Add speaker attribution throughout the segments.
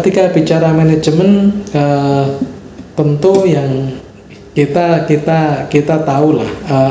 Speaker 1: ketika bicara manajemen, tentu yang kita tahu lah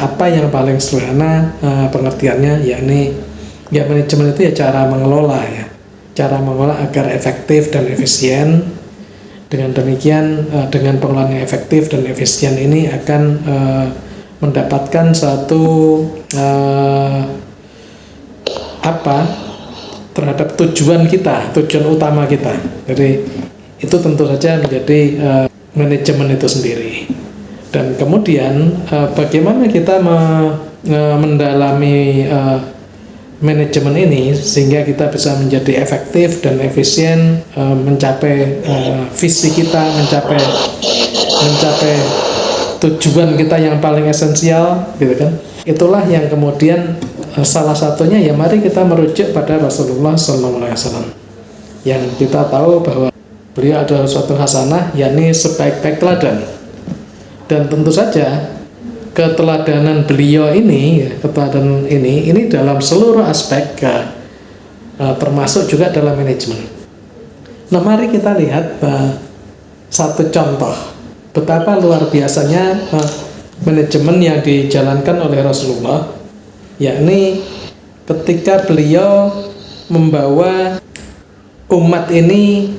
Speaker 1: apa yang paling sederhana pengertiannya, yakni ya manajemen itu ya cara mengelola agar efektif dan efisien. Dengan demikian dengan pengelolaan yang efektif dan efisien ini akan mendapatkan satu terhadap tujuan utama kita. Jadi itu tentu saja menjadi manajemen itu sendiri. Dan kemudian bagaimana kita mendalami manajemen ini sehingga kita bisa menjadi efektif dan efisien, mencapai visi kita, mencapai tujuan kita yang paling esensial, gitu kan? Itulah yang kemudian salah satunya ya mari kita merujuk pada Rasulullah SAW, yang kita tahu bahwa beliau adalah suatu hasanah, yakni sebaik-baik teladan. Dan tentu saja keteladanan beliau ini dalam seluruh aspek, termasuk juga dalam manajemen. Nah, mari kita lihat satu contoh betapa luar biasanya manajemen yang dijalankan oleh Rasulullah, yakni ketika beliau membawa umat ini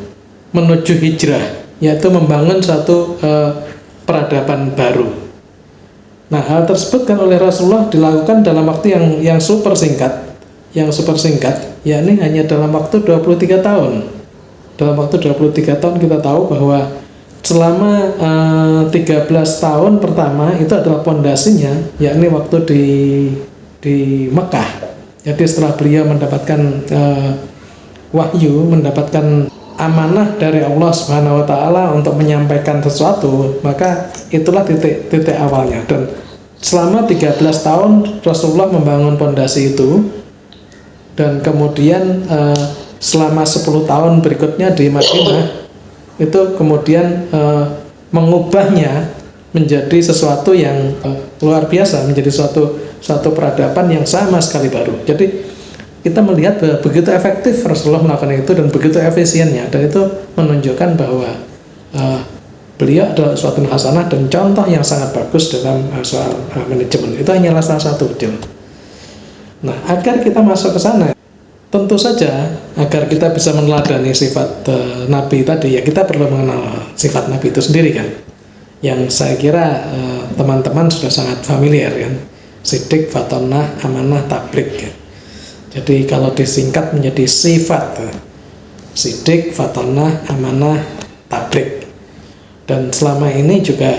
Speaker 1: menuju hijrah, yaitu membangun satu peradaban baru. Nah, hal tersebut kan oleh Rasulullah dilakukan dalam waktu yang super singkat, yakni hanya dalam waktu 23 tahun. Dalam waktu 23 tahun kita tahu bahwa selama 13 tahun pertama itu adalah pondasinya, yakni waktu di Mekah. Jadi setelah beliau mendapatkan wahyu, mendapatkan amanah dari Allah Subhanahu wa taala untuk menyampaikan sesuatu, maka itulah titik awalnya. Dan selama 13 tahun Rasulullah membangun pondasi itu, dan kemudian selama 10 tahun berikutnya di Madinah itu kemudian mengubahnya menjadi sesuatu yang luar biasa, menjadi suatu peradaban yang sama sekali baru. Jadi kita melihat bahwa begitu efektif Rasulullah melakukan itu dan begitu efisiennya, dan itu menunjukkan bahwa beliau adalah suatu hasanah dan contoh yang sangat bagus dalam soal manajemen. Itu hanyalah salah satu. Nah, agar kita masuk ke sana, tentu saja agar kita bisa meneladani sifat Nabi tadi, ya kita perlu mengenal sifat Nabi itu sendiri kan, yang saya kira teman-teman sudah sangat familiar kan, Siddiq, Fatonah, Amanah, Tablik kan. Jadi kalau disingkat menjadi sifat Siddiq, Fatonah, Amanah, Tablik. Dan selama ini juga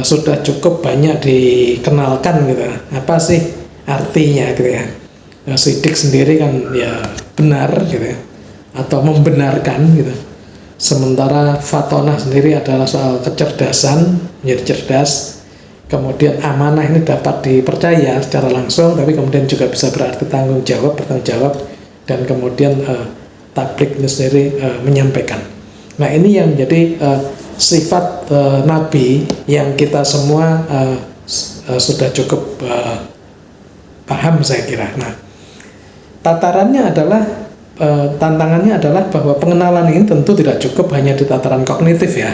Speaker 1: sudah cukup banyak dikenalkan gitu. Apa sih artinya gitu ya. Siddiq sendiri kan ya benar gitu ya, atau membenarkan gitu. Sementara Fatonah sendiri adalah soal kecerdasan, menjadi cerdas. Kemudian amanah ini dapat dipercaya secara langsung, tapi kemudian juga bisa berarti bertanggung jawab, dan kemudian tablik itu sendiri menyampaikan. Nah, ini yang menjadi sifat Nabi yang kita semua sudah cukup paham saya kira. Nah, tatarannya adalah tantangannya adalah bahwa pengenalan ini tentu tidak cukup hanya di tataran kognitif ya,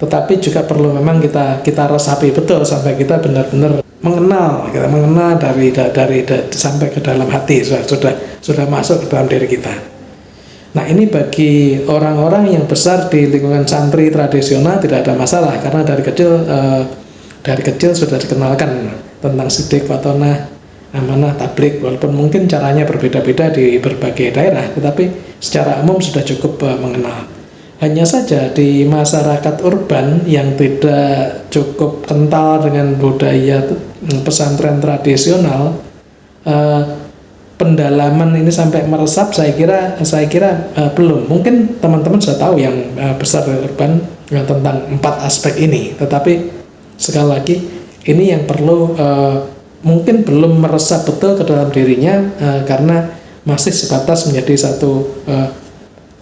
Speaker 1: tetapi juga perlu memang kita resapi betul sampai kita benar-benar mengenal dari sampai ke dalam hati, sudah masuk ke dalam diri kita. Nah, ini bagi orang-orang yang besar di lingkungan santri tradisional tidak ada masalah, karena dari kecil sudah dikenalkan tentang Siddiq, Fatonah, Amanah, Tablik, walaupun mungkin caranya berbeda-beda di berbagai daerah, tetapi secara umum sudah cukup mengenal. Hanya saja di masyarakat urban yang tidak cukup kental dengan budaya pesantren tradisional, pendalaman ini sampai meresap saya kira belum. Mungkin teman-teman sudah tahu yang besar di urban tentang 4 aspek ini, tetapi sekali lagi ini yang perlu mungkin belum meresap betul ke dalam dirinya, karena masih sebatas menjadi satu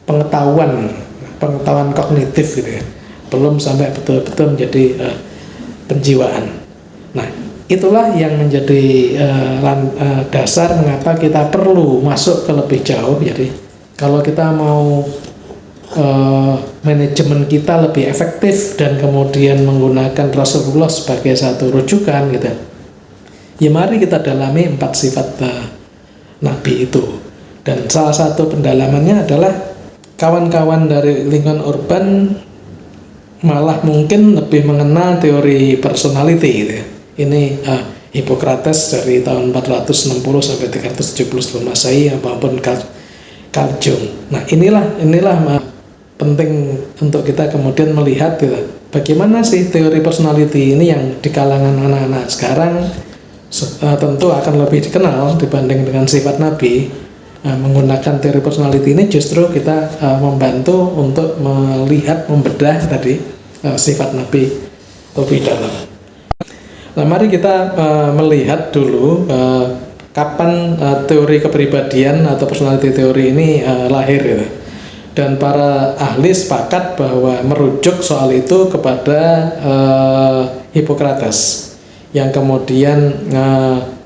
Speaker 1: pengetahuan kognitif gitu ya, belum sampai betul-betul menjadi penjiwaan. Nah, itulah yang menjadi dasar mengapa kita perlu masuk ke lebih jauh. Jadi kalau kita mau manajemen kita lebih efektif dan kemudian menggunakan Rasulullah sebagai satu rujukan gitu. Ya mari kita dalami 4 sifat Nabi itu. Dan salah satu pendalamannya adalah kawan-kawan dari lingkungan urban malah mungkin lebih mengenal teori personality gitu ya. Ini Hippocrates dari tahun 460 sampai 370 sebelum Masehi maupun Carl Jung. Nah, inilah penting untuk kita kemudian melihat gitu, bagaimana sih teori personality ini yang di kalangan anak-anak sekarang tentu akan lebih dikenal dibanding dengan sifat Nabi. Menggunakan teori personality ini justru kita membantu untuk melihat, membedah tadi sifat Nabi lebih dalam. Nah, mari kita melihat dulu kapan teori kepribadian atau personality teori ini lahir gitu. Dan para ahli sepakat bahwa merujuk soal itu kepada Hippocrates yang kemudian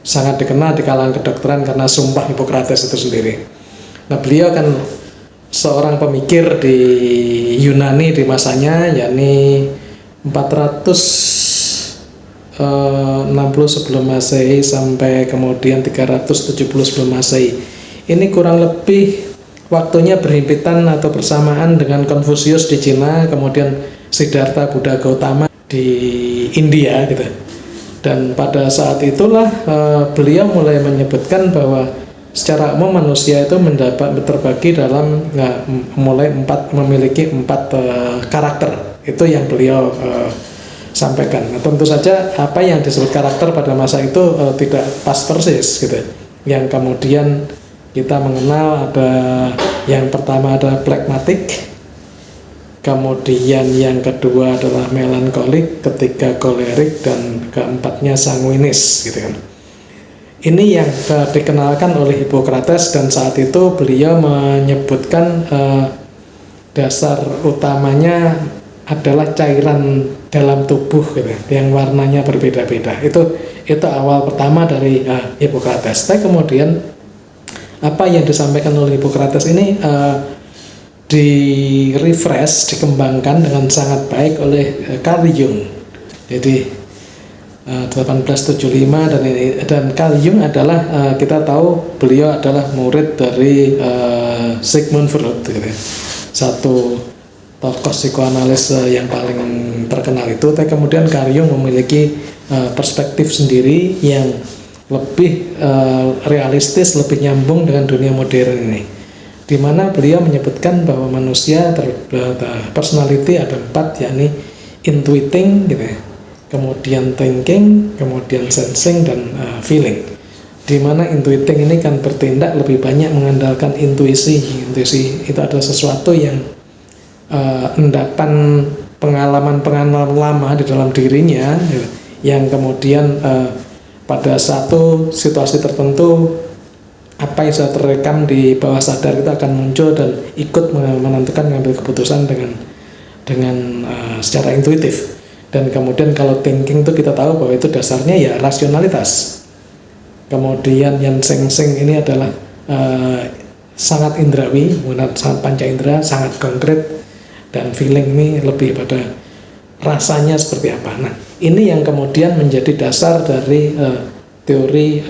Speaker 1: sangat dikenal di kalangan kedokteran karena sumpah Hippocrates itu sendiri. Nah, beliau kan seorang pemikir di Yunani di masanya, yakni 460 sebelum Masehi sampai kemudian 370 sebelum Masehi. Ini kurang lebih waktunya berhimpitan atau bersamaan dengan Konfusius di Cina, kemudian Siddhartha Buddha Gautama di India gitu. Dan pada saat itulah beliau mulai menyebutkan bahwa secara umum manusia itu terbagi dalam memiliki 4 karakter. Itu yang beliau sampaikan. Nah, tentu saja apa yang disebut karakter pada masa itu tidak pas persis gitu. Yang kemudian kita mengenal ada yang pertama adalah phlegmatic, kemudian yang kedua adalah melankolik, ketiga kolerik, dan keempatnya sanguinis gitu kan. Ini yang dikenalkan oleh Hippocrates, dan saat itu beliau menyebutkan dasar utamanya adalah cairan dalam tubuh gitu, yang warnanya berbeda-beda. Itu awal pertama dari Hippocrates. Tapi kemudian apa yang disampaikan oleh Hippocrates ini di-refresh, dikembangkan dengan sangat baik oleh Carl Jung. Jadi 1875 dan Carl Jung adalah kita tahu beliau adalah murid dari Sigmund Freud gitu. Satu tokoh psikoanalis yang paling terkenal itu. Tapi kemudian Carl Jung memiliki perspektif sendiri yang lebih realistis, lebih nyambung dengan dunia modern ini, di mana beliau menyebutkan bahwa manusia personality ada 4, yakni intuiting gitu ya, kemudian thinking, kemudian sensing, dan feeling. Di mana intuiting ini kan bertindak lebih banyak mengandalkan intuisi. Intuisi itu adalah sesuatu yang endapan pengalaman lama di dalam dirinya gitu, yang kemudian pada satu situasi tertentu apa yang sudah terekam di bawah sadar itu akan muncul dan ikut menentukan, mengambil keputusan dengan secara intuitif. Dan kemudian kalau thinking itu kita tahu bahwa itu dasarnya ya rasionalitas. Kemudian yang sensing ini adalah sangat indrawi, sangat panca indera, sangat konkret, dan feeling ini lebih pada rasanya seperti apa. Nah, ini yang kemudian menjadi dasar dari teori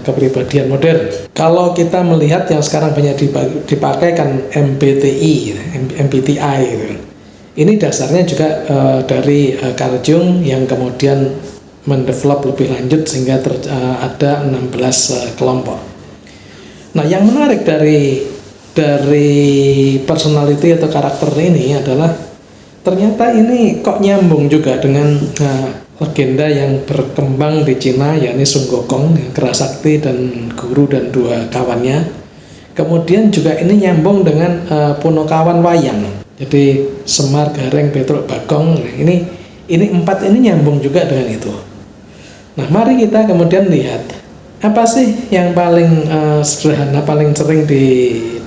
Speaker 1: kepribadian modern. Kalau kita melihat yang sekarang banyak dipakai kan MBTI gitu. Ini dasarnya juga dari Carl Jung yang kemudian mendevelop lebih lanjut sehingga ada 16 kelompok. Nah, yang menarik dari personality atau karakter ini adalah ternyata ini kok nyambung juga dengan legenda yang berkembang di Cina, yakni Sun Gokong, Kerasakti dan guru dan 2 kawannya. Kemudian juga ini nyambung dengan Punokawan Wayang. Jadi Semar, Gareng, Petruk, Bagong. Nah, ini 4 ini nyambung juga dengan itu. Nah, mari kita kemudian lihat apa sih yang paling sederhana, paling sering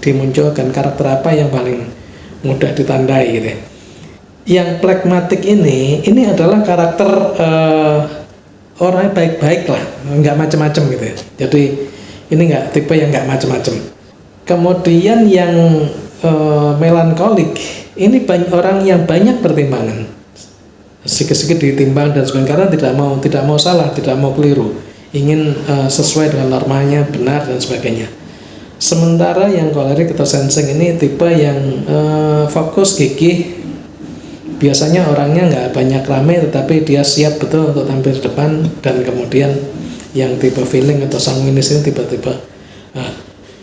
Speaker 1: dimunculkan, karakter apa yang paling mudah ditandai gitu ya. Yang phlegmatic ini adalah karakter orang baik-baik lah, nggak macam-macam gitu ya. Jadi ini nggak tipe yang nggak macam-macam. Kemudian yang melankolik, ini banyak orang yang banyak pertimbangan, sedikit-sedikit ditimbang dan sebagainya, karena tidak mau salah, tidak mau keliru, ingin sesuai dengan normanya, benar dan sebagainya. Sementara yang kolerik atau sensing ini tipe yang fokus, gigih, biasanya orangnya nggak banyak rame tetapi dia siap betul untuk tampil di depan. Dan kemudian yang tipe feeling atau sanguinis ini tiba-tiba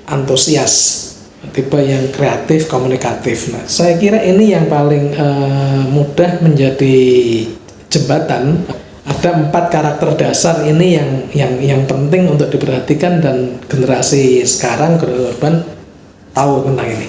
Speaker 1: antusias, tipe yang kreatif, komunikatif. Nah, saya kira ini yang paling mudah menjadi jembatan. Ada 4 karakter dasar ini yang penting untuk diperhatikan, dan generasi sekarang, generasi urban, tahu tentang ini.